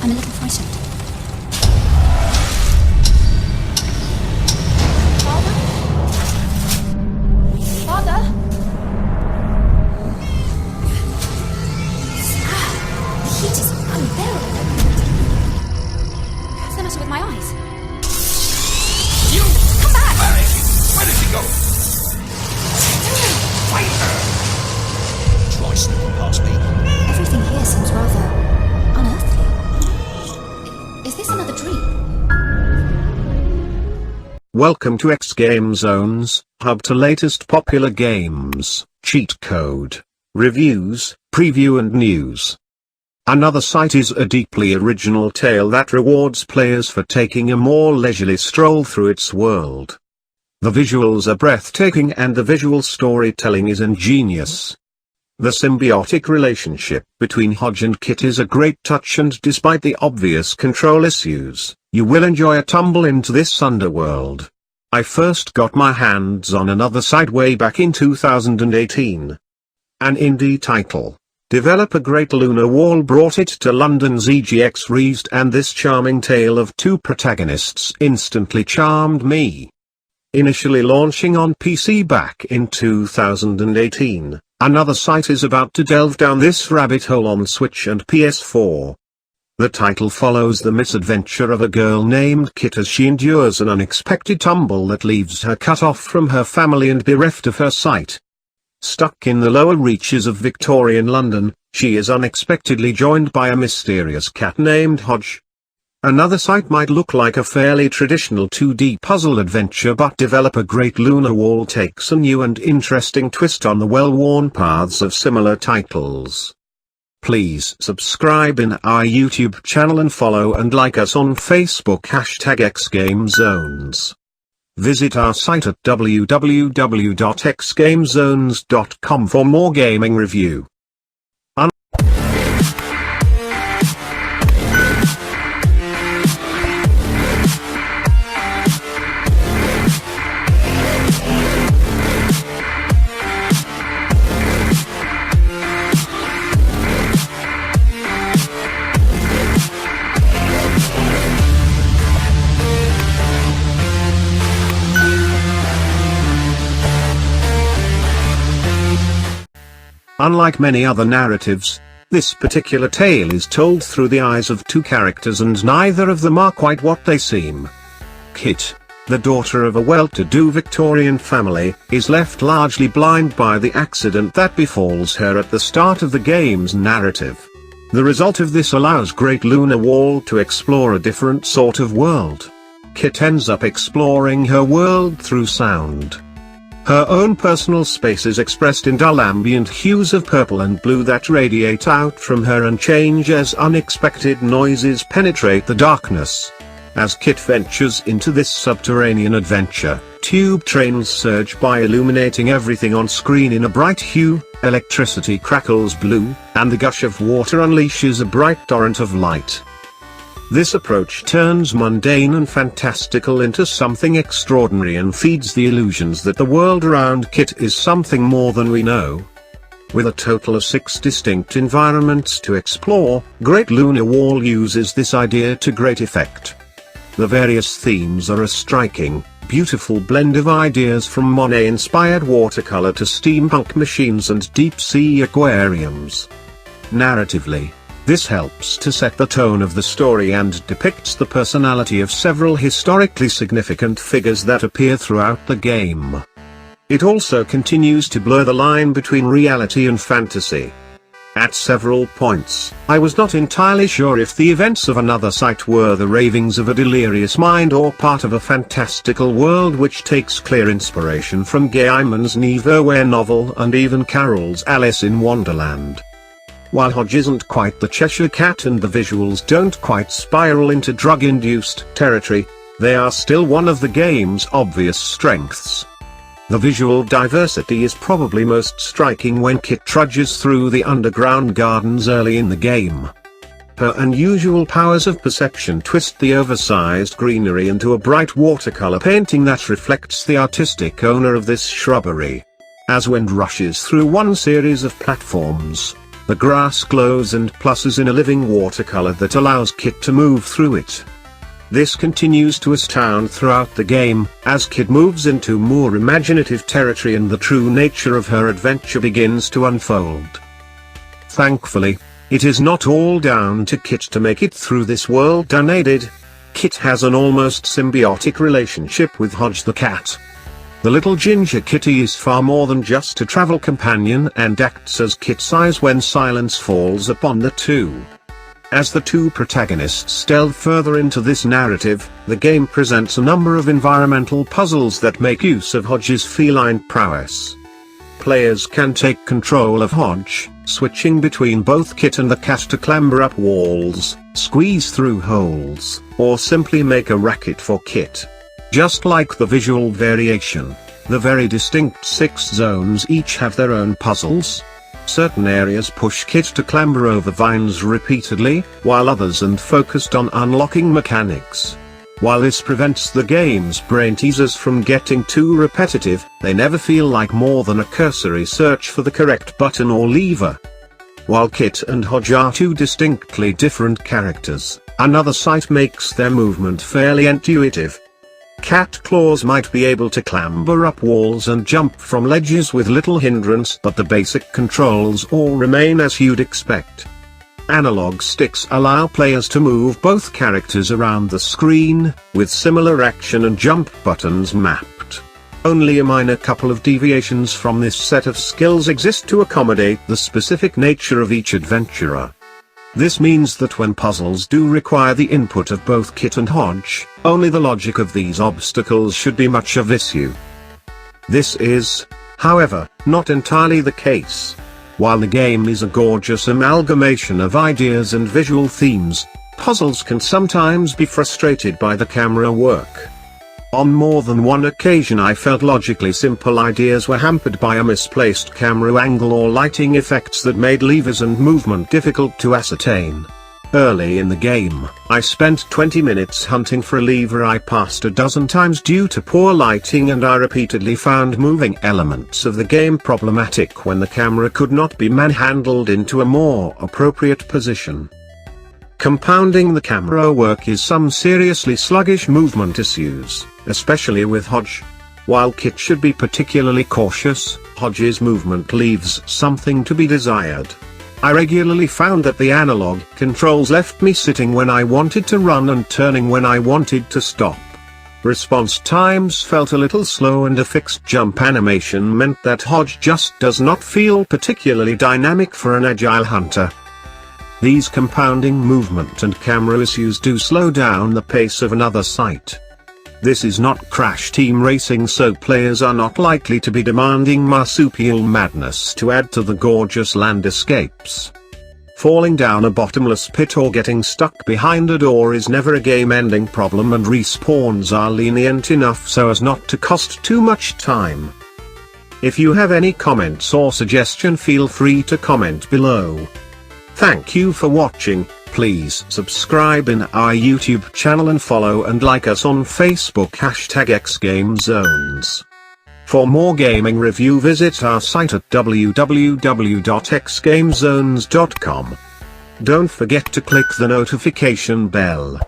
I'm a little frightened. Father? Father? The heat is unbearable. What's the matter with my eyes? You! Come back! Where is he? Where did he go? Find her! Try sneaking past me. Everything here seems rather unearthly. Is this another dream? Welcome to xGameZones, hub to latest popular games, cheat code, reviews, preview and news. Another Site is a deeply original tale that rewards players for taking a more leisurely stroll through its world. The visuals are breathtaking and the visual storytelling is ingenious. The symbiotic relationship between Hodge and Kit is a great touch, and despite the obvious control issues, you will enjoy a tumble into this underworld. I first got my hands on Another Site way back in 2018. An indie title. Developer Great Lunar Wall brought it to London's EGX Reisd, and this charming tale of two protagonists instantly charmed me. Initially launching on PC back in 2018. Another Site is about to delve down this rabbit hole on Switch and PS4. The title follows the misadventure of a girl named Kit as she endures an unexpected tumble that leaves her cut off from her family and bereft of her sight. Stuck in the lower reaches of Victorian London, she is unexpectedly joined by a mysterious cat named Hodge. Another Site might look like a fairly traditional 2D puzzle adventure, but developer Great Lunar Wall takes a new and interesting twist on the well-worn paths of similar titles. Please subscribe in our YouTube channel and follow and like us on Facebook #xGameZones. Visit our site at www.xgamezones.com for more gaming review. Unlike many other narratives, this particular tale is told through the eyes of two characters, and neither of them are quite what they seem. Kit, the daughter of a well-to-do Victorian family, is left largely blind by the accident that befalls her at the start of the game's narrative. The result of this allows Great Lunar Wall to explore a different sort of world. Kit ends up exploring her world through sound. Her own personal space is expressed in dull ambient hues of purple and blue that radiate out from her and change as unexpected noises penetrate the darkness. As Kit ventures into this subterranean adventure, tube trains surge by, illuminating everything on screen in a bright hue, electricity crackles blue, and the gush of water unleashes a bright torrent of light. This approach turns mundane and fantastical into something extraordinary and feeds the illusions that the world around Kit is something more than we know. With a total of 6 distinct environments to explore, Great Lunar Wall uses this idea to great effect. The various themes are a striking, beautiful blend of ideas from Monet-inspired watercolor to steampunk machines and deep-sea aquariums. Narratively, this helps to set the tone of the story and depicts the personality of several historically significant figures that appear throughout the game. It also continues to blur the line between reality and fantasy. At several points, I was not entirely sure if the events of Another Site were the ravings of a delirious mind or part of a fantastical world which takes clear inspiration from Gaiman's Neverwhere novel and even Carroll's Alice in Wonderland. While Hodge isn't quite the Cheshire Cat and the visuals don't quite spiral into drug-induced territory, they are still one of the game's obvious strengths. The visual diversity is probably most striking when Kit trudges through the underground gardens early in the game. Her unusual powers of perception twist the oversized greenery into a bright watercolor painting that reflects the artistic owner of this shrubbery. As wind rushes through one series of platforms, The grass glows and plusses in a living watercolor that allows Kit to move through it. This continues to astound throughout the game, as Kit moves into more imaginative territory and the true nature of her adventure begins to unfold. Thankfully, it is not all down to Kit to make it through this world unaided. Kit has an almost symbiotic relationship with Hodge the cat. The little ginger kitty is far more than just a travel companion and acts as Kit's eyes when silence falls upon the two. As the two protagonists delve further into this narrative, the game presents a number of environmental puzzles that make use of Hodge's feline prowess. Players can take control of Hodge, switching between both Kit and the cat to clamber up walls, squeeze through holes, or simply make a racket for Kit. Just like the visual variation, the very distinct 6 zones each have their own puzzles. Certain areas push Kit to clamber over vines repeatedly, while others are focused on unlocking mechanics. While this prevents the game's brain teasers from getting too repetitive, they never feel like more than a cursory search for the correct button or lever. While Kit and Hodge are two distinctly different characters, another sight makes their movement fairly intuitive. Cat Claws might be able to clamber up walls and jump from ledges with little hindrance, but the basic controls all remain as you'd expect. Analog sticks allow players to move both characters around the screen, with similar action and jump buttons mapped. Only a minor couple of deviations from this set of skills exist to accommodate the specific nature of each adventurer. This means that when puzzles do require the input of both Kit and Hodge, only the logic of these obstacles should be much of issue. This is, however, not entirely the case. While the game is a gorgeous amalgamation of ideas and visual themes, puzzles can sometimes be frustrated by the camera work. On more than one occasion I felt logically simple ideas were hampered by a misplaced camera angle or lighting effects that made levers and movement difficult to ascertain. Early in the game, I spent 20 minutes hunting for a lever I passed a dozen times due to poor lighting, and I repeatedly found moving elements of the game problematic when the camera could not be manhandled into a more appropriate position. Compounding the camera work is some seriously sluggish movement issues, especially with Hodge. While Kit should be particularly cautious, Hodge's movement leaves something to be desired. I regularly found that the analog controls left me sitting when I wanted to run and turning when I wanted to stop. Response times felt a little slow, and a fixed jump animation meant that Hodge just does not feel particularly dynamic for an agile hunter. These compounding movement and camera issues do slow down the pace of another sight. This is not Crash Team Racing, so players are not likely to be demanding marsupial madness to add to the gorgeous landscapes. Falling down a bottomless pit or getting stuck behind a door is never a game-ending problem, and respawns are lenient enough so as not to cost too much time. If you have any comments or suggestion, feel free to comment below. Thank you for watching. Please subscribe in our YouTube channel and follow and like us on Facebook #xGameZones. For more gaming review, visit our site at www.xgamezones.com. Don't forget to click the notification bell.